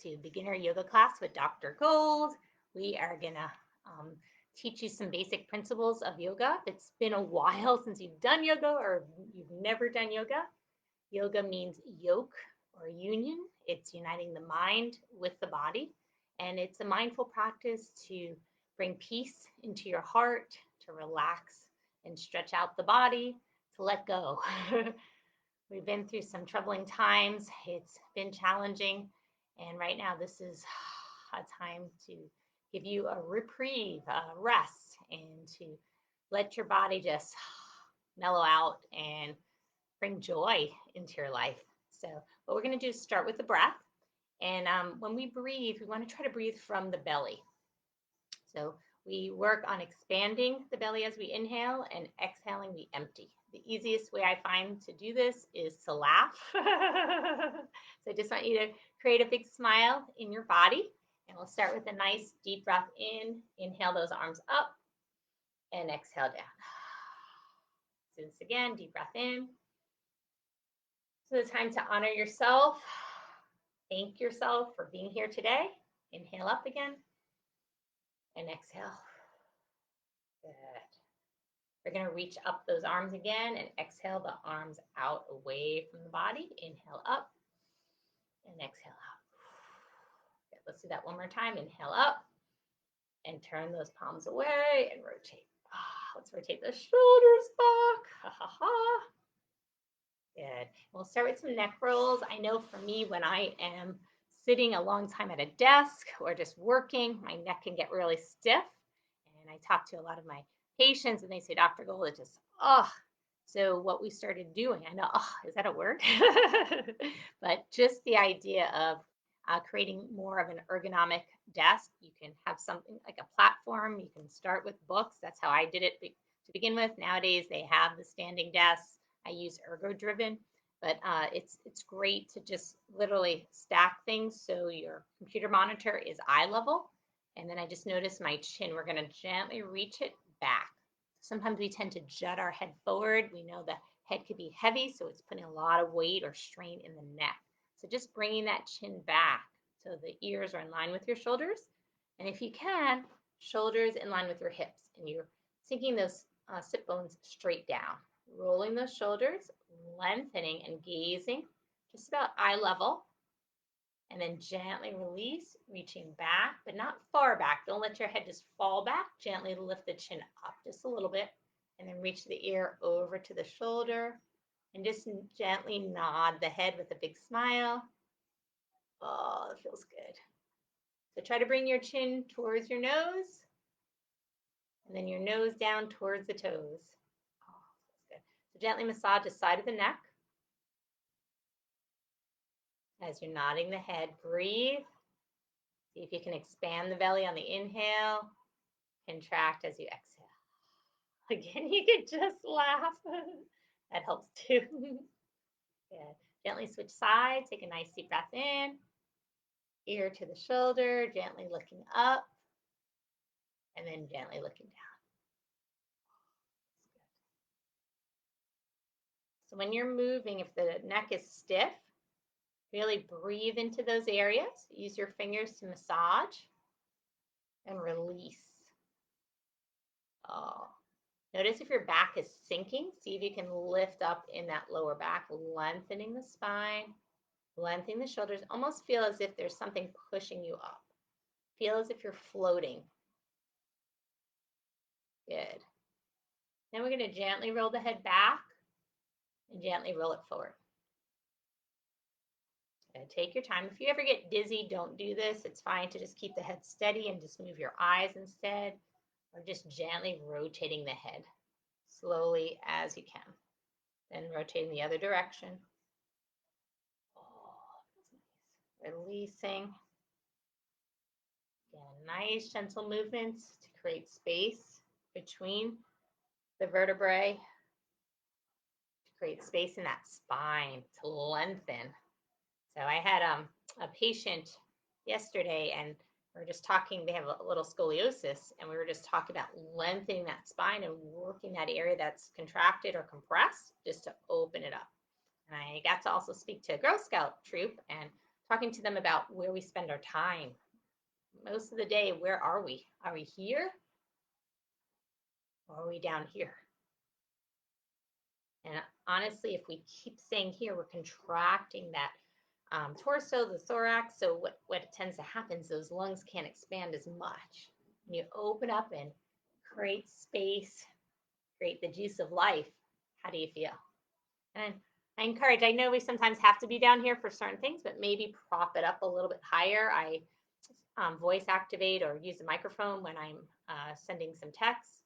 to Beginner Yoga Class with Dr. Gold. We are going to teach you some basic principles of yoga. If it's been a while since you've done yoga or you've never done yoga, yoga means yoke or union. It's uniting the mind with the body. And it's a mindful practice to bring peace into your heart, to relax and stretch out the body, to let go. We've been through some troubling times. It's been challenging. And right now, this is a time to give you a reprieve, a rest, and to let your body just mellow out and bring joy into your life. So, what we're going to do is start with the breath. And when we breathe, we want to try to breathe from the belly. So, we work on expanding the belly as we inhale and exhaling, we empty. The easiest way I find to do this is to laugh. So I just want you to create a big smile in your body. And we'll start with a nice deep breath in. Inhale those arms up and exhale down. Do this again, deep breath in. So the time to honor yourself. Thank yourself for being here today. Inhale up again and exhale. Good. We're going to reach up those arms again and exhale the arms out away from the body. Inhale up and exhale out. Good. Let's do that one more time. Inhale up and turn those palms away and rotate. Let's rotate the shoulders back. Ha ha ha. Good. We'll start with some neck rolls. I know for me, when I am sitting a long time at a desk or just working, my neck can get really stiff. And I talk to a lot of my patients and they say, Dr. Gold, it just, So what we started doing, I know, is that a word? But just the idea of creating more of an ergonomic desk. You can have something like a platform. You can start with books. That's how I did it to begin with. Nowadays, they have the standing desks. I use ergo driven, but it's great to just literally stack things so your computer monitor is eye level. And then I just noticed my chin. We're going to gently reach it back. Sometimes we tend to jut our head forward. We know the head could be heavy, so it's putting a lot of weight or strain in the neck. So just bringing that chin back so the ears are in line with your shoulders. And if you can, shoulders in line with your hips. And you're sinking those sit bones straight down. Rolling those shoulders, lengthening and gazing just about eye level. And then gently release, reaching back, but not far back. Don't let your head just fall back. Gently lift the chin up just a little bit. And then reach the ear over to the shoulder. And just gently nod the head with a big smile. Oh, it feels good. So try to bring your chin towards your nose. And then your nose down towards the toes. Oh, feels good. So gently massage the side of the neck. As you're nodding the head, breathe. See if you can expand the belly on the inhale. Contract as you exhale. Again, you could just laugh. That helps too. Good. Gently switch sides. Take a nice deep breath in. Ear to the shoulder, gently looking up. And then gently looking down. So when you're moving, if the neck is stiff, really breathe into those areas. Use your fingers to massage and release. Oh. Notice if your back is sinking, see if you can lift up in that lower back, lengthening the spine, lengthening the shoulders. Almost feel as if there's something pushing you up. Feel as if you're floating. Good. Then we're going to gently roll the head back and gently roll it forward. Take your time. If you ever get dizzy, don't do this. It's fine to just keep the head steady and just move your eyes instead, or just gently rotating the head slowly as you can. Then rotating the other direction. Oh, that's nice. Releasing. Again, nice gentle movements to create space between the vertebrae, to create space in that spine, to lengthen. So I had a patient yesterday, and we were just talking. They have a little scoliosis, and we were just talking about lengthening that spine and working that area that's contracted or compressed just to open it up. And I got to also speak to a Girl Scout troop, and talking to them about where we spend our time. Most of the day, where are we? Are we here or are we down here? And honestly, if we keep saying here, we're contracting that torso, the thorax. So what tends to happen is those lungs can't expand as much. When you open up and create space, create the juice of life, how do you feel? And I encourage, I know we sometimes have to be down here for certain things, but maybe prop it up a little bit higher. I voice activate or use the microphone when I'm sending some texts.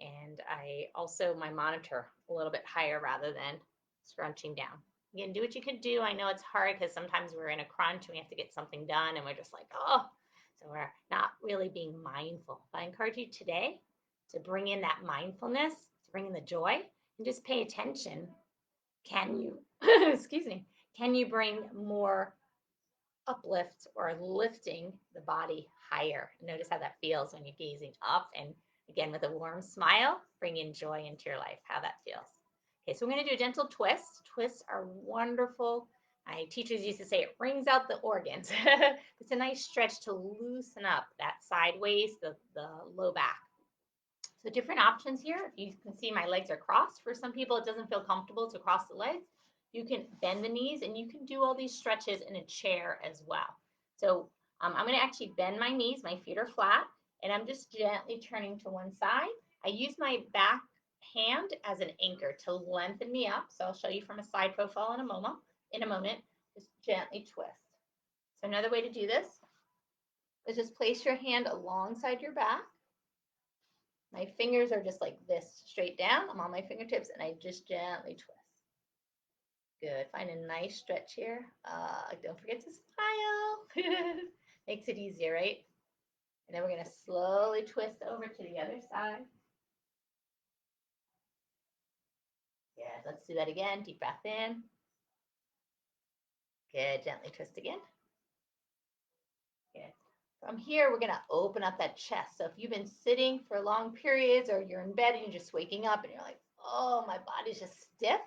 And I also my monitor a little bit higher rather than scrunching down. Again, do what you can do. I know it's hard because sometimes we're in a crunch and we have to get something done and we're just like, oh, so we're not really being mindful. But I encourage you today to bring in that mindfulness, to bring in the joy, and just pay attention. Can you, excuse me, can you bring more uplift or lifting the body higher? Notice how that feels when you're gazing up, and again with a warm smile, bring in joy into your life, how that feels. Okay, so we're going to do a gentle twist. Twists are wonderful. My teachers used to say it brings out the organs. It's a nice stretch to loosen up that side waist, the low back. So different options here. You can see my legs are crossed. For some people, it doesn't feel comfortable to cross the legs. You can bend the knees and you can do all these stretches in a chair as well. So I'm going to actually bend my knees. My feet are flat and I'm just gently turning to one side. I use my back hand as an anchor to lengthen me up. So I'll show you from a side profile in a moment. Just gently twist. So another way to do this is just place your hand alongside your back. My fingers are just like this, straight down. I'm on my fingertips and I just gently twist. Good. Find a nice stretch here. Don't forget to smile. Makes it easier, right? And then we're going to slowly twist over to the other side. Good. Let's do that again. Deep breath in. Good. Gently twist again. Good. From here, we're going to open up that chest. So if you've been sitting for long periods or you're in bed and you're just waking up and you're like, oh, my body's just stiff,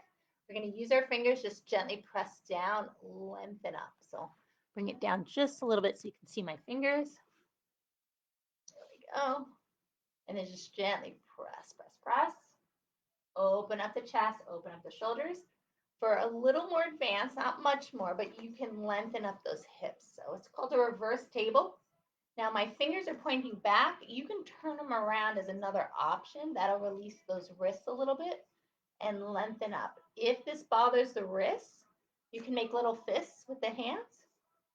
we're going to use our fingers, just gently press down, lengthen up. So bring it down just a little bit so you can see my fingers. There we go. And then just gently press, press, press. Open up the chest, open up the shoulders. For a little more advanced, not much more, but you can lengthen up those hips. So it's called a reverse table. Now my fingers are pointing back. You can turn them around as another option. That'll release those wrists a little bit and lengthen up. If this bothers the wrists, you can make little fists with the hands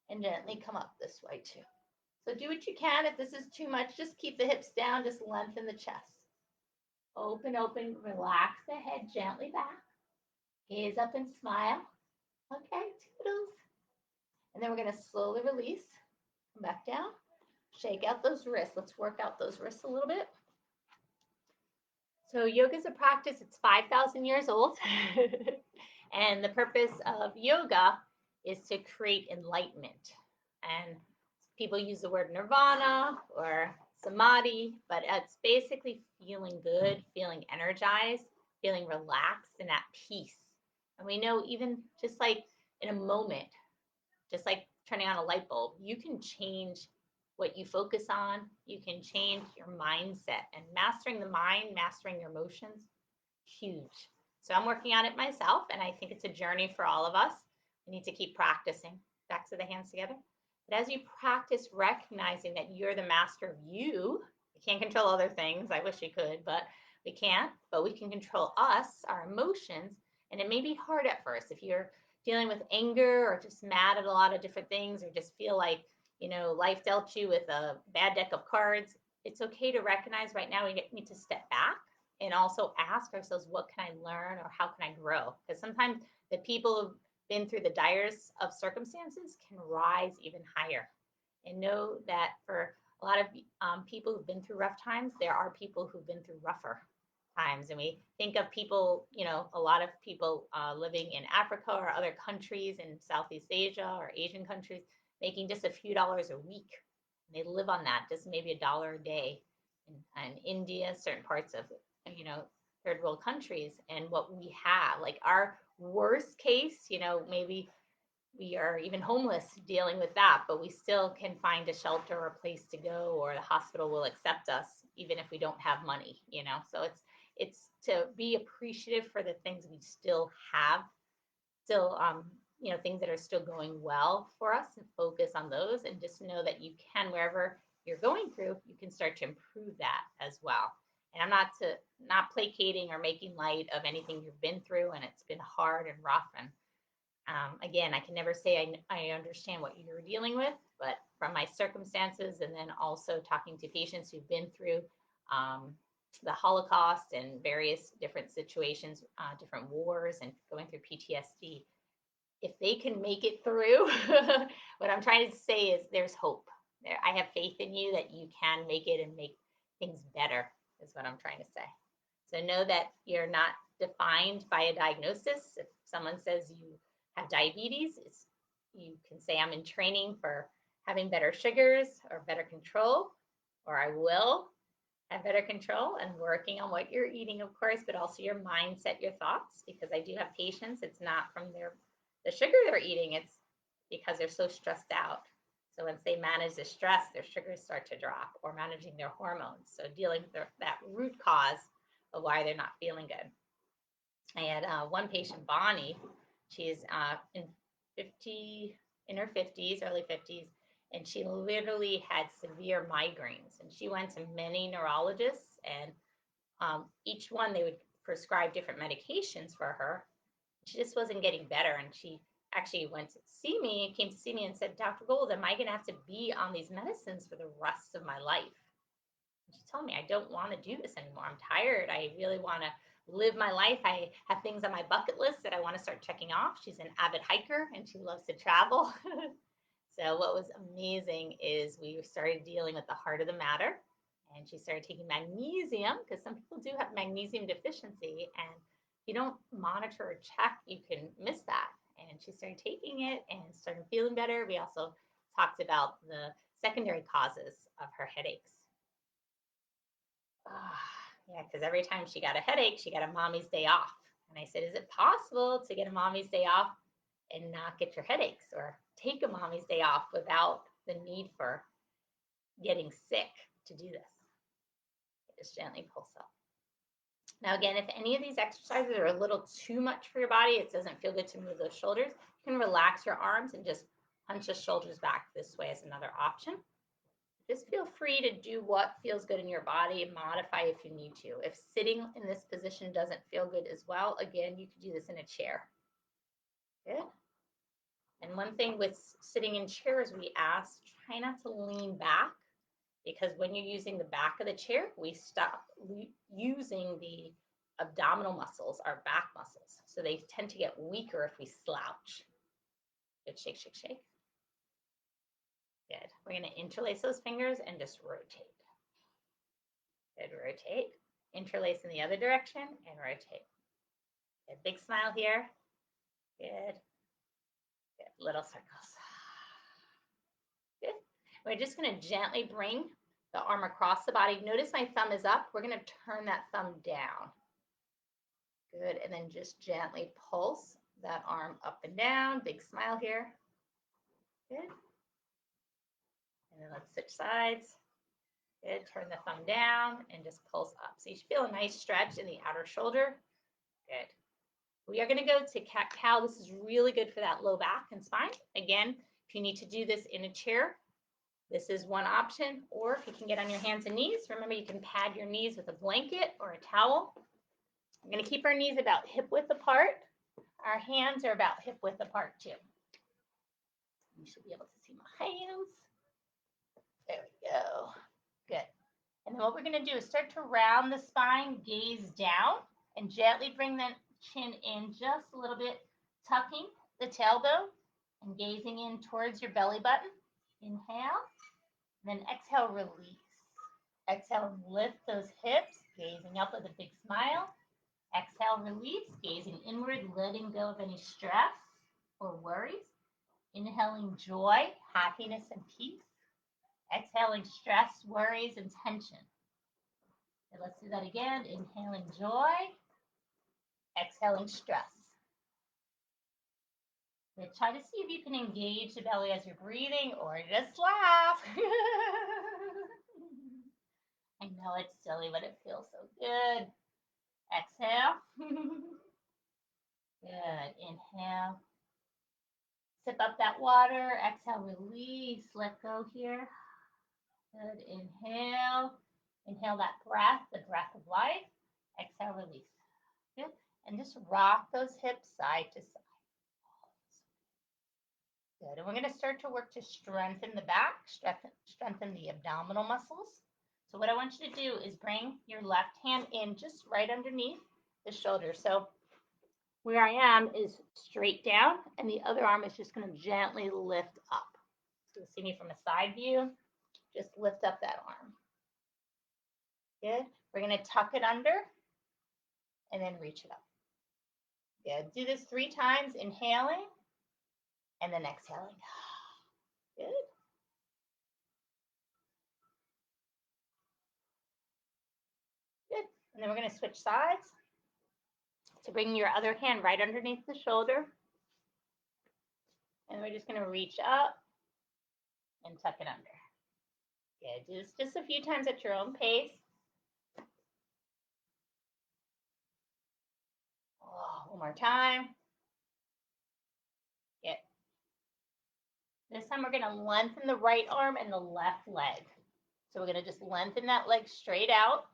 and gently come up this way too. So do what you can. If this is too much, just keep the hips down, just lengthen the chest. Open, open, relax the head gently back. Gaze up and smile. Okay, toodles. And then we're going to slowly release. Come back down. Shake out those wrists. Let's work out those wrists a little bit. So yoga is a practice. It's 5,000 years old. And the purpose of yoga is to create enlightenment. And people use the word nirvana or samadhi, but it's basically feeling good, feeling energized, feeling relaxed and at peace. And we know even just like in a moment, just like turning on a light bulb, you can change what you focus on. You can change your mindset, and mastering the mind, mastering your emotions, huge. So I'm working on it myself, and I think it's a journey for all of us. We need to keep practicing. Backs of the hands together. But as you practice recognizing that you're the master of you can't control other things. I wish we could, but we can't. But we can control us, our emotions, and it may be hard at first if you're dealing with anger or just mad at a lot of different things or just feel like, life dealt you with a bad deck of cards. It's okay to recognize right now we need to step back and also ask ourselves, what can I learn or how can I grow? Because sometimes the people who've been through the direst of circumstances can rise even higher. And know that for a lot of people who've been through rough times, there are people who've been through rougher times. And we think of people, a lot of people living in Africa or other countries in Southeast Asia or Asian countries making just a few dollars a week. And they live on that, just maybe $1 a day. In India, certain parts of, third world countries, and what we have, like our worst case, maybe we are even homeless dealing with that, but we still can find a shelter or a place to go, or the hospital will accept us even if we don't have money, you know. So it's to be appreciative for the things we still have, still you know, things that are still going well for us, and focus on those, and just know that you can, wherever you're going through, you can start to improve that as well. And I'm not placating or making light of anything you've been through, and it's been hard and rough. And again, I can never say I understand what you're dealing with, but from my circumstances, and then also talking to patients who've been through the Holocaust and various different situations, different wars, and going through PTSD, if they can make it through, what I'm trying to say is there's hope. I have faith in you that you can make it and make things better, is what I'm trying to say. So know that you're not defined by a diagnosis. If someone says you have diabetes, you can say, I'm in training for having better sugars or better control, or I will have better control, and working on what you're eating, of course, but also your mindset, your thoughts, because I do have patients, it's not from the sugar they're eating, it's because they're so stressed out. So once they manage the stress, their sugars start to drop, or managing their hormones. So dealing with that root cause of why they're not feeling good. I had one patient, Bonnie. She's in her 50s, early 50s, and she literally had severe migraines. And she went to many neurologists, and each one they would prescribe different medications for her. She just wasn't getting better, and she actually came to see me and said, Dr. Gold, am I going to have to be on these medicines for the rest of my life? And she told me, I don't want to do this anymore. I'm tired. I really want to live my life. I have things on my bucket list that I want to start checking off. She's an avid hiker and she loves to travel. So what was amazing is we started dealing with the heart of the matter, and she started taking magnesium, because some people do have magnesium deficiency, and if you don't monitor or check, you can miss that. And she started taking it and started feeling better. We also talked about the secondary causes of her headaches. Yeah, because every time she got a headache, she got a mommy's day off. And I said, is it possible to get a mommy's day off and not get your headaches, or take a mommy's day off without the need for getting sick to do this? Just gently pulse up. Now, again, if any of these exercises are a little too much for your body, it doesn't feel good to move those shoulders, you can relax your arms and just hunch the shoulders back this way as another option. Just feel free to do what feels good in your body and modify if you need to. If sitting in this position doesn't feel good as well, again, you could do this in a chair. Good. And one thing with sitting in chairs, we ask, try not to lean back, because when you're using the back of the chair, we stop using the abdominal muscles, our back muscles. So they tend to get weaker if we slouch. Good, shake, shake, shake. Good. We're going to interlace those fingers and just rotate. Good, rotate. Interlace in the other direction and rotate. Good, big smile here. Good. Good, little circles. Good. We're just going to gently bring the arm across the body. Notice my thumb is up. We're going to turn that thumb down. Good, and then just gently pulse that arm up and down. Big smile here. Good. And then let's switch sides. Good, turn the thumb down and just pulse up. So you should feel a nice stretch in the outer shoulder. Good. We are going to go to cat-cow. This is really good for that low back and spine. Again, if you need to do this in a chair, this is one option. Or if you can get on your hands and knees, remember you can pad your knees with a blanket or a towel. We're going to keep our knees about hip width apart. Our hands are about hip width apart too. You should be able to see my hands. There we go. Good. And then what we're going to do is start to round the spine, gaze down, and gently bring the chin in just a little bit, tucking the tailbone and gazing in towards your belly button. Inhale, then exhale, release. Exhale, lift those hips, gazing up with a big smile. Exhale, release, gazing inward, letting go of any stress or worries. Inhaling joy, happiness, and peace. Exhaling stress, worries, and tension. And let's do that again. Inhaling joy, exhaling stress. Good. Try to see if you can engage the belly as you're breathing or just laugh. I know it's silly, but it feels so good. Exhale. Good. Inhale. Sip up that water. Exhale, release. Let go here. Good. Inhale. Inhale that breath, the breath of life. Exhale, release. Good. And just rock those hips side to side. Good. And we're going to start to work to strengthen the back, strengthen the abdominal muscles. So what I want you to do is bring your left hand in just right underneath the shoulder. So where I am is straight down, and the other arm is just going to gently lift up. So you'll see me from a side view. Just lift up that arm. Good. We're going to tuck it under and then reach it up. Good. Do this 3 times, inhaling and then exhaling. Good. Good. And then we're going to switch sides. So bring your other hand right underneath the shoulder. And we're just going to reach up and tuck it under. Good. Do this just a few times at your own pace. Oh, one more time. Good. This time we're going to lengthen the right arm and the left leg. So we're going to just lengthen that leg straight out.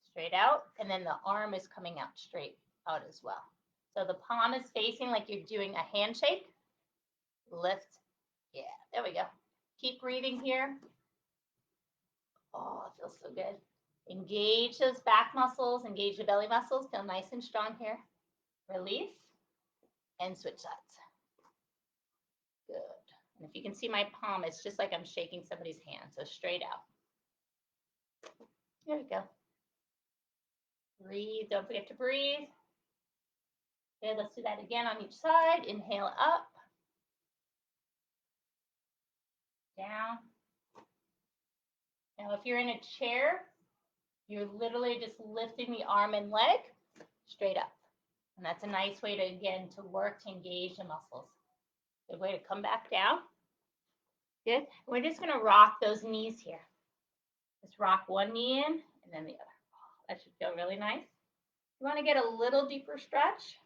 Straight out. And then the arm is coming out straight out as well. So the palm is facing like you're doing a handshake. Lift. Yeah, there we go. Keep breathing here. Oh, it feels so good. Engage those back muscles, engage the belly muscles. Feel nice and strong here. Release and switch sides. Good. And if you can see my palm, it's just like I'm shaking somebody's hand. So straight out. There we go. Breathe. Don't forget to breathe. Good. Let's do that again on each side. Inhale up. Down. Now, if you're in a chair, you're literally just lifting the arm and leg straight up. And that's a nice way to, again, to work to engage the muscles. Good way to come back down. Good. We're just going to rock those knees here. Just rock one knee in and then the other. Oh, that should feel really nice. You want to get a little deeper stretch.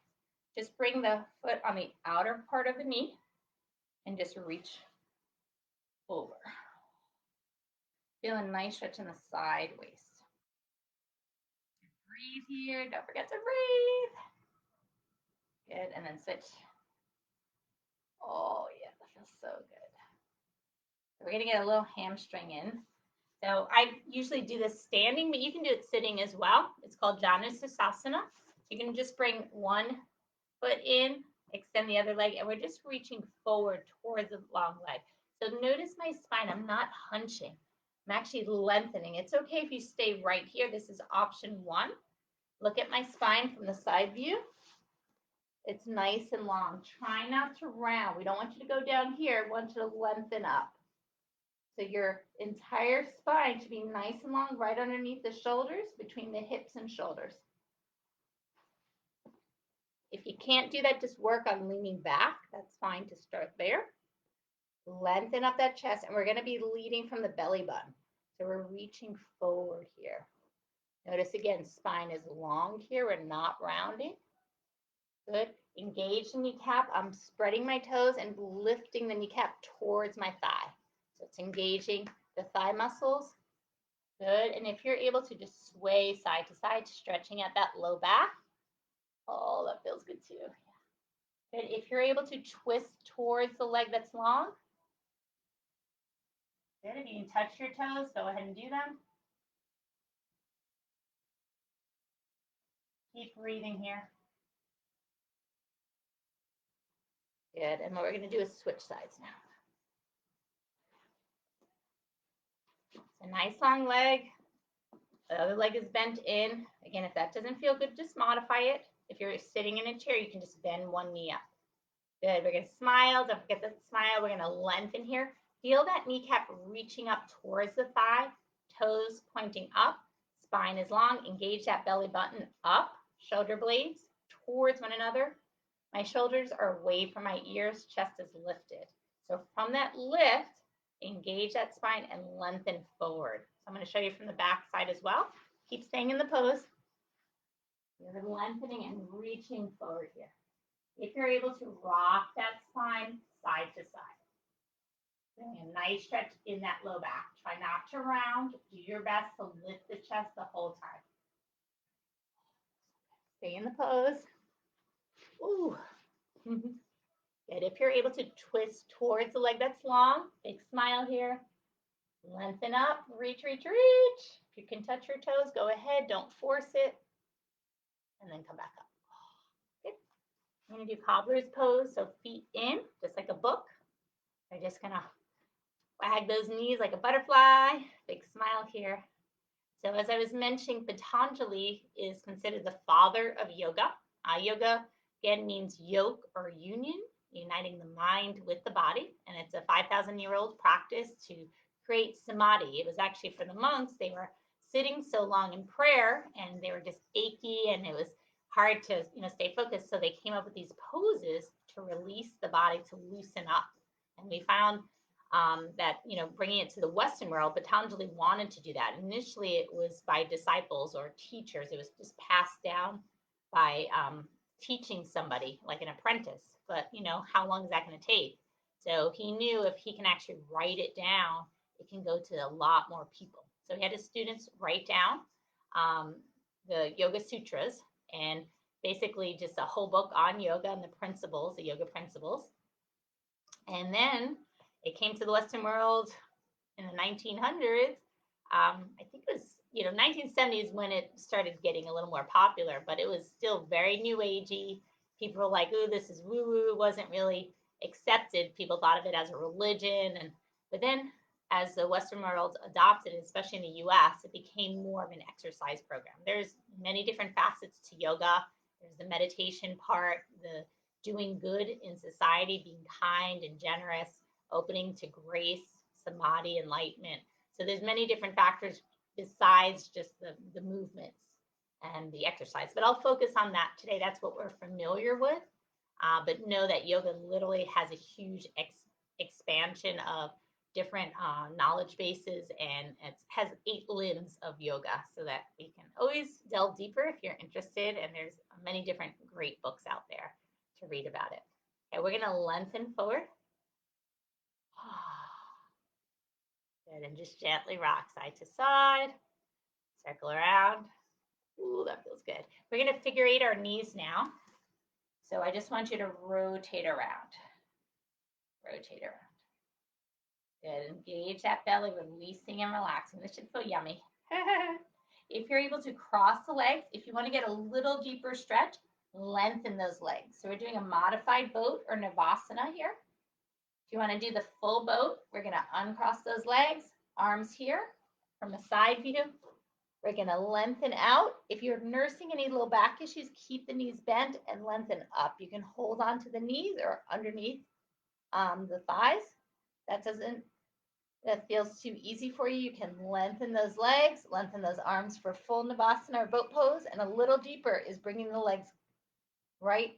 Just bring the foot on the outer part of the knee and just reach over. Feel a nice stretch in the side waist. Breathe here. Don't forget to breathe. Good. And then switch. Oh, yeah. That feels so good. We're going to get a little hamstring in. So I usually do this standing, but you can do it sitting as well. It's called Janus Asana. You can just bring one foot in, extend the other leg, and we're just reaching forward towards the long leg. So notice my spine. I'm not hunching. I'm actually lengthening. It's okay if you stay right here. This is option 1. Look at my spine from the side view. It's nice and long. Try not to round. We don't want you to go down here. We want you to lengthen up. So your entire spine should be nice and long right underneath the shoulders, between the hips and shoulders. If you can't do that, just work on leaning back. That's fine to start there. Lengthen up that chest, and we're going to be leading from the belly button. So we're reaching forward here. Notice again, spine is long here. We're not rounding. Good. Engage the kneecap. I'm spreading my toes and lifting the kneecap towards my thigh. So it's engaging the thigh muscles. Good. And if you're able to just sway side to side, stretching at that low back. Oh, that feels good too. Good. If you're able to twist towards the leg that's long. Good. If you can touch your toes, go ahead and do them. Keep breathing here. Good. And what we're going to do is switch sides now. It's a nice long leg. The other leg is bent in. Again, if that doesn't feel good, just modify it. If you're sitting in a chair, you can just bend one knee up. Good. We're going to smile. Don't forget the smile. We're going to lengthen here. Feel that kneecap reaching up towards the thigh. Toes pointing up. Spine is long. Engage that belly button up. Shoulder blades towards one another. My shoulders are away from my ears, chest is lifted. So from that lift, engage that spine and lengthen forward. So I'm going to show you from the back side as well. Keep staying in the pose. You're lengthening and reaching forward here. If you're able to rock that spine side to side. Doing a nice stretch in that low back. Try not to round. Do your best to lift the chest the whole time. Stay in the pose. Ooh. Good. If you're able to twist towards the leg that's long, big smile here. Lengthen up, reach, reach, reach. If you can touch your toes, go ahead. Don't force it. And then come back up. Good. I'm going to do cobbler's pose. So feet in, just like a book. I'm just going to wag those knees like a butterfly. Big smile here. So as I was mentioning, Patanjali is considered the father of yoga. Yoga, again, means yoke or union, uniting the mind with the body. And it's a 5,000-year-old practice to create samadhi. It was actually for the monks. They were sitting so long in prayer and they were just achy and it was hard to stay focused. So they came up with these poses to release the body, to loosen up. And we found that bringing it to the Western world, Patanjali wanted to do that. Initially, it was by disciples or teachers. It was just passed down by teaching somebody like an apprentice. But how long is that going to take? So he knew if he can actually write it down, it can go to a lot more people. So he had his students write down the Yoga Sutras and basically just a whole book on yoga and the principles, the yoga principles. And then it came to the Western world in the 1900s. I think it was, 1970s when it started getting a little more popular, but it was still very new agey. People were like, "Ooh, this is woo-woo." It wasn't really accepted. People thought of it as a religion. But then as the Western world adopted it, especially in the US, it became more of an exercise program. There's many different facets to yoga. There's the meditation part, the doing good in society, being kind and generous, opening to grace, samadhi, enlightenment. So there's many different factors besides just the movements and the exercise. But I'll focus on that today. That's what we're familiar with. But know that yoga literally has a huge expansion of different knowledge bases, and it has 8 limbs of yoga, so that we can always delve deeper if you're interested. And there's many different great books out there to read about it. Okay, we're going to lengthen forward. Good, and just gently rock side to side, circle around. Ooh, that feels good. We're going to figure 8 our knees now. So I just want you to rotate around. Rotate around. Good, engage that belly, releasing and relaxing. This should feel yummy. If you're able to cross the legs, if you want to get a little deeper stretch, lengthen those legs. So we're doing a modified boat or Navasana here. If you want to do the full boat, we're going to uncross those legs, arms here. From a side view, we're going to lengthen out. If you're nursing any little back issues, keep the knees bent and lengthen up. You can hold on to the knees or underneath the thighs. That feels too easy for you, you can lengthen those legs, lengthen those arms for full Navasana or boat pose. And a little deeper is bringing the legs right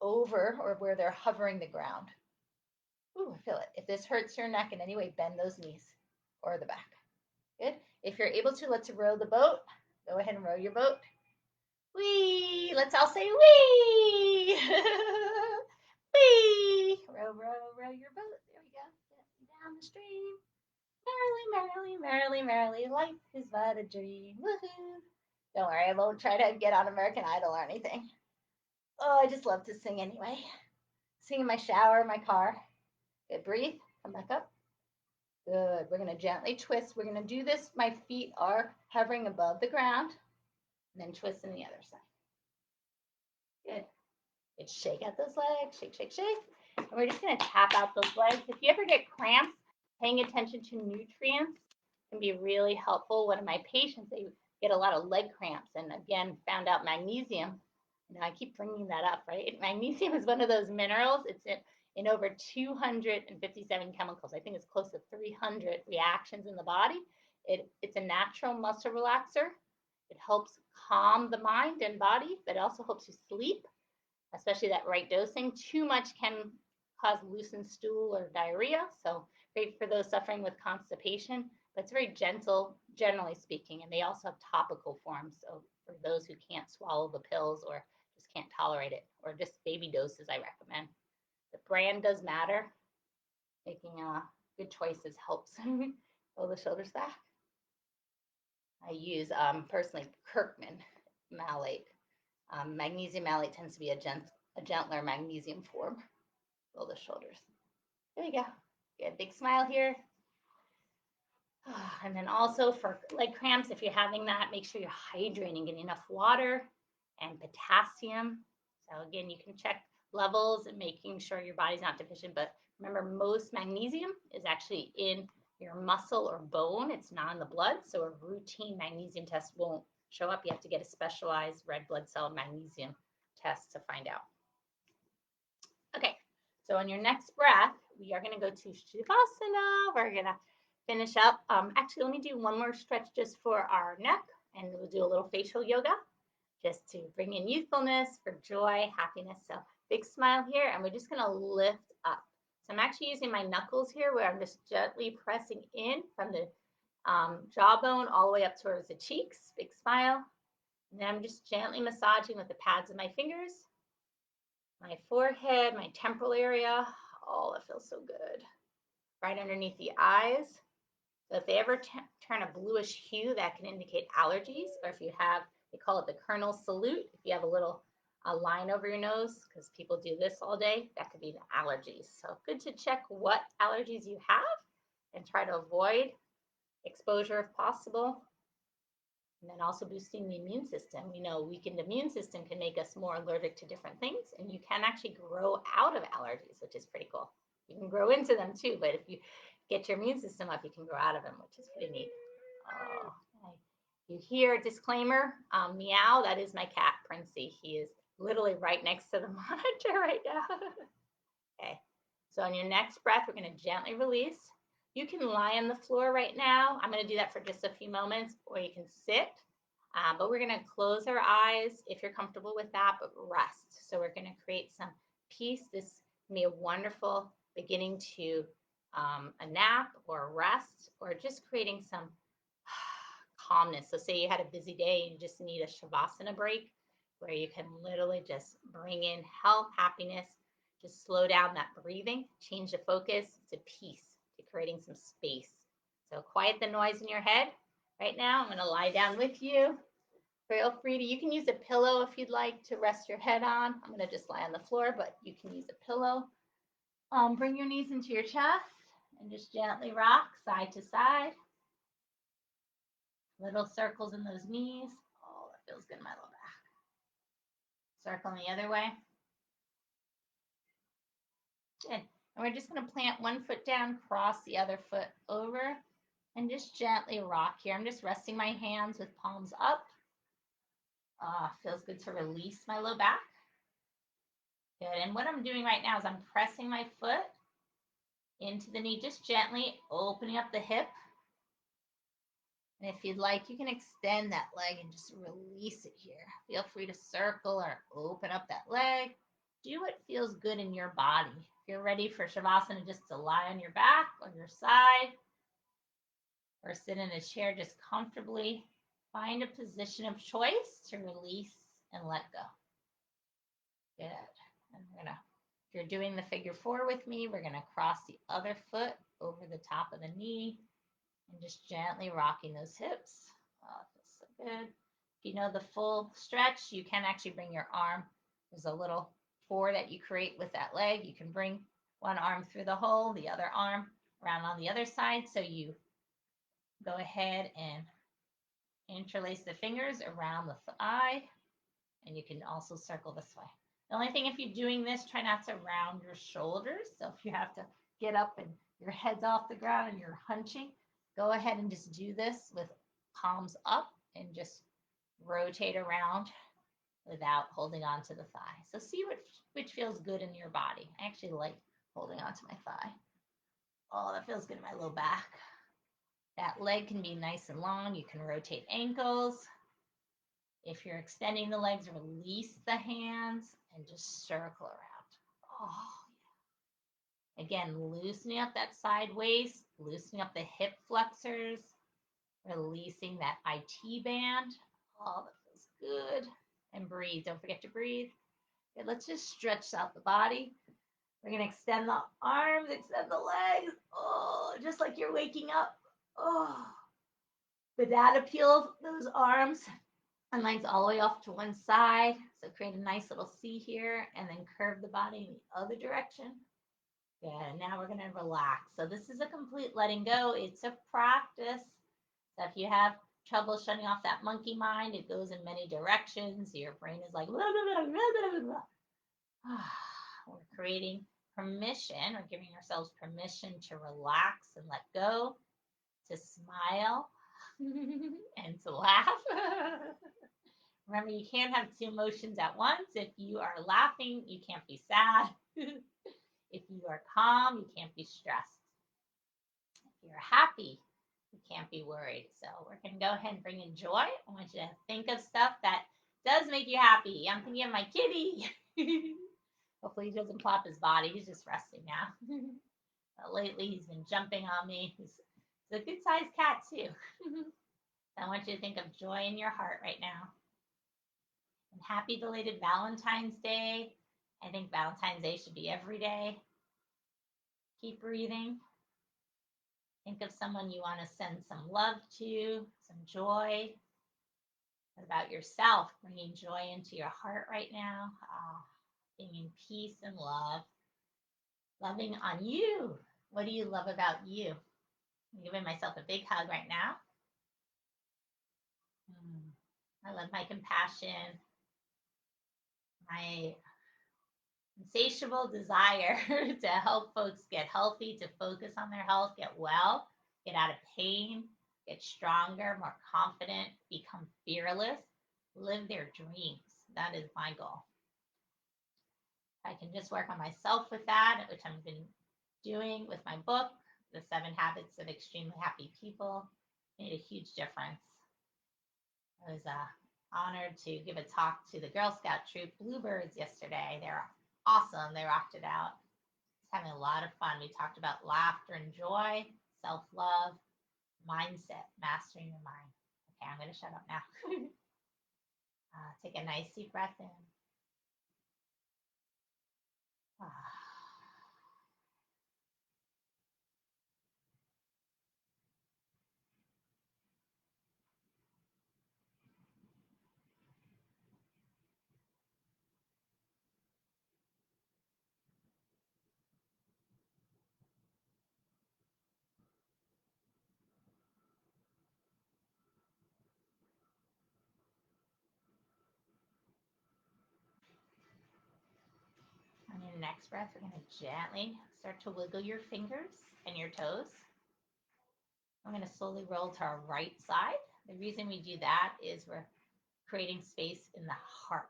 over or where they're hovering the ground. Ooh, I feel it. If this hurts your neck in any way, bend those knees or the back. Good. If you're able to, let's row the boat. Go ahead and row your boat. Whee! Let's all say whee! Whee! Row, row, row your boat. There we go. Down the stream. Merrily, merrily, merrily, merrily, life is but a dream. Woohoo! Don't worry, I won't try to get on American Idol or anything. Oh, I just love to sing anyway. Sing in my shower, my car. Good, breathe, come back up. Good, we're gonna gently twist. We're gonna do this, my feet are hovering above the ground, and then twist in the other side. Good. Good, shake out those legs, shake, shake, shake. And we're just gonna tap out those legs. If you ever get cramps, paying attention to nutrients can be really helpful. One of my patients, they get a lot of leg cramps, and again, found out magnesium. I keep bringing that up, right? Magnesium is one of those minerals. It's in over 257 chemicals. I think it's close to 300 reactions in the body. It's a natural muscle relaxer. It helps calm the mind and body, but it also helps you sleep. especially that right dosing. Too much can cause loosened stool or diarrhea, so great for those suffering with constipation, but it's very gentle, generally speaking, and they also have topical forms, so for those who can't swallow the pills or just can't tolerate it, or just baby doses, I recommend. The brand does matter. Making good choices helps pull the shoulders back. I use personally Kirkman malate. Magnesium malate tends to be a gentler magnesium form. Roll the shoulders. There you go. Get a big smile here. And then also for leg cramps, if you're having that, make sure you're hydrating, getting enough water and potassium. So again, you can check levels and making sure your body's not deficient. But remember, most magnesium is actually in your muscle or bone. It's not in the blood. So a routine magnesium test won't show up. You have to get a specialized red blood cell magnesium test to find out. Okay, so on your next breath, we are going to go to Shifasana. We're going to finish up. Actually, let me do one more stretch just for our neck, and we'll do a little facial yoga just to bring in youthfulness, for joy, happiness. So big smile here, and we're just going to lift up. So I'm actually using my knuckles here, where I'm just gently pressing in from the jawbone all the way up towards the cheeks. Big smile. And then I'm just gently massaging with the pads of my fingers, my forehead, my temporal area. Oh, that feels so good. Right underneath the eyes. So if they ever turn a bluish hue, that can indicate allergies, or if you have, they call it the Colonel salute. If you have a little line over your nose, because people do this all day, that could be the allergies. So good to check what allergies you have and try to avoid exposure if possible. And then also boosting the immune system. We know a weakened immune system can make us more allergic to different things, and you can actually grow out of allergies, which is pretty cool. You can grow into them too, but if you get your immune system up, you can grow out of them, which is pretty neat. Oh, you hear a disclaimer, meow, that is my cat, Princey. He is literally right next to the monitor right now. Okay, so on your next breath, we're going to gently release. You can lie on the floor right now. I'm going to do that for just a few moments, or you can sit. But we're going to close our eyes if you're comfortable with that, but rest. So we're going to create some peace. This can be a wonderful beginning to a nap or a rest, or just creating some calmness. So say you had a busy day and you just need a Shavasana break, where you can literally just bring in health, happiness, just slow down that breathing, change the focus to peace, to creating some space. So quiet the noise in your head. Right now, I'm going to lie down with you. Feel free to, you can use a pillow if you'd like to rest your head on. I'm going to just lie on the floor, but you can use a pillow. Bring your knees into your chest and just gently rock side to side. Little circles in those knees. Oh, that feels good in my low back. Circle in the other way. Good. And we're just going to plant one foot down, cross the other foot over, and just gently rock here. I'm just resting my hands with palms up. Feels good to release my low back. Good. And what I'm doing right now is I'm pressing my foot into the knee, just gently opening up the hip. And if you'd like, you can extend that leg and just release it here. Feel free to circle or open up that leg. Do what feels good in your body. If you're ready for Shavasana, just to lie on your back, on your side, or sit in a chair just comfortably, find a position of choice to release and let go. Good. And we're gonna, if you're doing the figure four with me, we're gonna cross the other foot over the top of the knee and just gently rocking those hips. Oh, it feels so good. If you know the full stretch, you can actually bring your arm. There's a little four that you create with that leg. You can bring one arm through the hole, the other arm around on the other side. So you go ahead and interlace the fingers around the thigh, and you can also circle this way. The only thing, if you're doing this, try not to round your shoulders. So if you have to get up and your head's off the ground and you're hunching, go ahead and just do this with palms up and just rotate around without holding on to the thigh. So see which feels good in your body. I actually like holding on to my thigh. Oh, that feels good in my low back. That leg can be nice and long. You can rotate ankles. If you're extending the legs, release the hands and just circle around. Oh, yeah. Again, loosening up that side waist, loosening up the hip flexors, releasing that IT band. Oh, that feels good. And breathe. Don't forget to breathe. Okay, let's just stretch out the body. We're going to extend the arms, extend the legs. Oh, just like you're waking up. Oh, banana peels those arms and legs all the way off to one side. So create a nice little C here and then curve the body in the other direction. Good. And now we're going to relax. So this is a complete letting go. It's a practice. So if you have trouble shutting off that monkey mind, it goes in many directions. Your brain is like, blah, blah, blah, blah, blah, blah. We're creating permission. We're giving ourselves permission to relax and let go, to smile, and to laugh. Remember, you can't have two emotions at once. If you are laughing, you can't be sad. If you are calm, you can't be stressed. If you're happy, you can't be worried. So we're going to go ahead and bring in joy. I want you to think of stuff that does make you happy. I'm thinking of my kitty. Hopefully he doesn't plop his body. He's just resting now. But lately he's been jumping on me. He's a good sized cat too. I want you to think of joy in your heart right now. And happy belated Valentine's Day. I think Valentine's Day should be every day. Keep breathing. Think of someone you want to send some love to, some joy. What about yourself? Bringing joy into your heart right now. Being in peace and love. Loving on you. What do you love about you? I'm giving myself a big hug right now. I love my compassion, my insatiable desire to help folks get healthy, to focus on their health, get well, get out of pain, get stronger, more confident, become fearless, live their dreams. That is my goal. I can just work on myself with that, which I've been doing with my book, The 7 Habits of Extremely Happy People, made a huge difference. I was honored to give a talk to the Girl Scout troop Bluebirds yesterday. They're awesome. They rocked it out. It's having a lot of fun. We talked about laughter and joy, self-love, mindset, mastering your mind. Okay, I'm going to shut up now. Take a nice deep breath in. On your next breath, we're going to gently start to wiggle your fingers and your toes. I'm going to slowly roll to our right side. The reason we do that is we're creating space in the heart.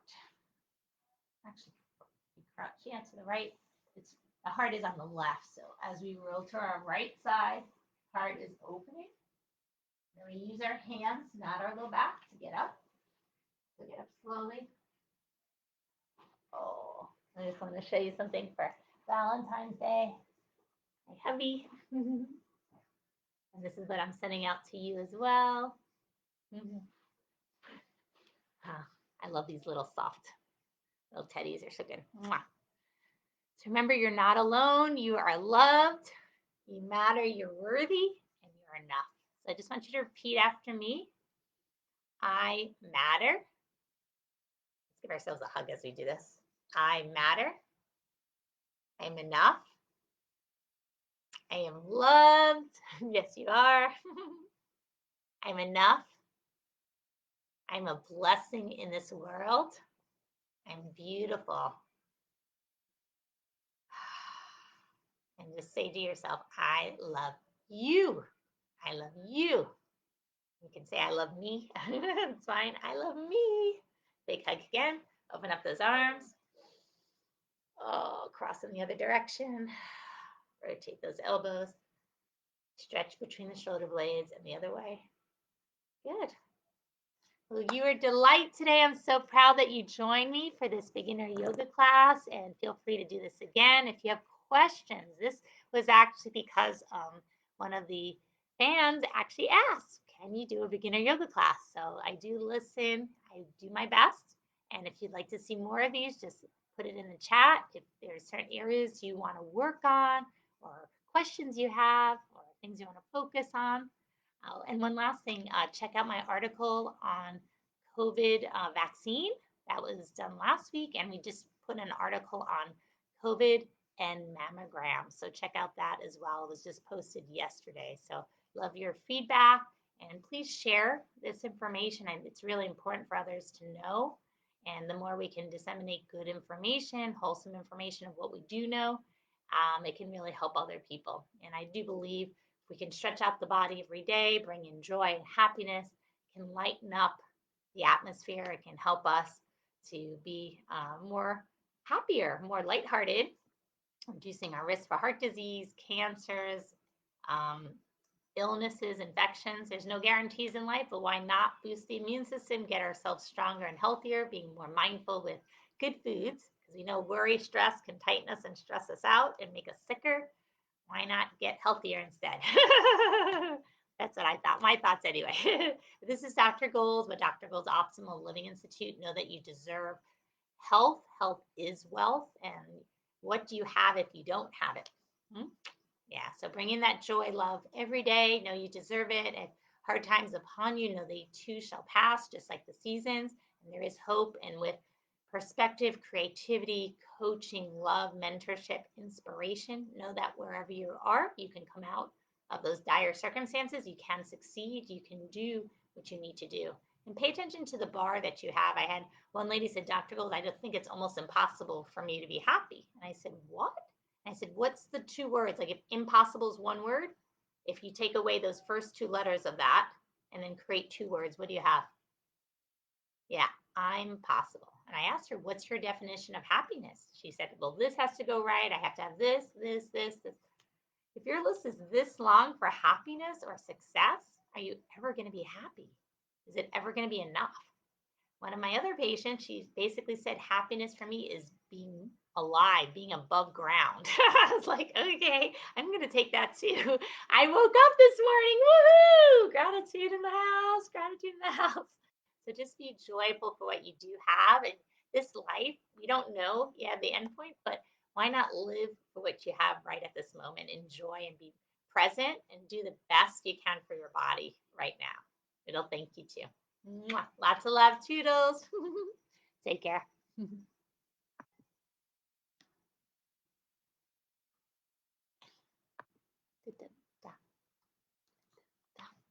Actually, we crouch to the right. The heart is on the left. So as we roll to our right side, heart is opening. Then we use our hands, not our low back, to get up. So get up slowly. Oh, I just want to show you something for Valentine's Day. My hubby. And this is what I'm sending out to you as well. I love these little soft little teddies. They're so good. Mwah. So remember, you're not alone. You are loved. You matter. You're worthy. And you're enough. So I just want you to repeat after me. I matter. Let's give ourselves a hug as we do this. I matter. I'm enough. I am loved. Yes, you are. I'm enough. I'm a blessing in this world. I'm beautiful. And just say to yourself, I love you. I love you. You can say, I love me. It's fine. I love me. Big hug again. Open up those arms. Oh, cross in the other direction. Rotate those elbows. Stretch between the shoulder blades and the other way. Good. Well, you are a delight today. I'm so proud that you joined me for this beginner yoga class, and feel free to do this again if you have questions. This was actually because one of the fans actually asked, can you do a beginner yoga class? So I do listen, I do my best. And if you'd like to see more of these, just put it in the chat. If there's certain areas you want to work on, or questions you have, or things you want to focus on. Oh, and one last thing, check out my article on COVID vaccine that was done last week, and we just put an article on COVID and mammogram. So check out that as well. It was just posted yesterday. So love your feedback, and please share this information. And it's really important for others to know. And the more we can disseminate good information, wholesome information of what we do know, it can really help other people. And I do believe we can stretch out the body every day, bring in joy and happiness, can lighten up the atmosphere. It can help us to be more happier, more lighthearted, reducing our risk for heart disease, cancers, um, illnesses, infections. There's no guarantees in life, but why not boost the immune system, get ourselves stronger and healthier, being more mindful with good foods, because we know worry, stress can tighten us and stress us out and make us sicker. Why not get healthier instead? That's what I thought. My thoughts anyway. This is Dr. Gold with Dr. Gold's Optimal Living Institute. Know that you deserve health. Health is wealth. And what do you have if you don't have it? Hmm? Yeah. So bring in that joy, love every day. Know you deserve it. If hard times upon you, know they too shall pass, just like the seasons. And there is hope. And with perspective, creativity, coaching, love, mentorship, inspiration, know that wherever you are, you can come out of those dire circumstances. You can succeed. You can do what you need to do. And pay attention to the bar that you have. I had one lady said, Dr. Gold, I just think it's almost impossible for me to be happy. And I said, what? I said, what's the two words? Like if impossible is one word, if you take away those first two letters of that and then create two words, what do you have? Yeah, I'm possible. And I asked her, what's your definition of happiness? She said, well, this has to go right. I have to have this, this, this, this. If your list is this long for happiness or success, are you ever going to be happy? Is it ever going to be enough? One of my other patients, she basically said happiness for me is being alive, being above ground. I was like, okay, I'm going to take that too. I woke up this morning, woohoo! Gratitude in the house, gratitude in the house. So just be joyful for what you do have. And this life, we don't know, yeah, the end point, but why not live for what you have right at this moment? Enjoy and be present and do the best you can for your body right now. It'll thank you too. Mwah. Lots of love, toodles. Take care. Good.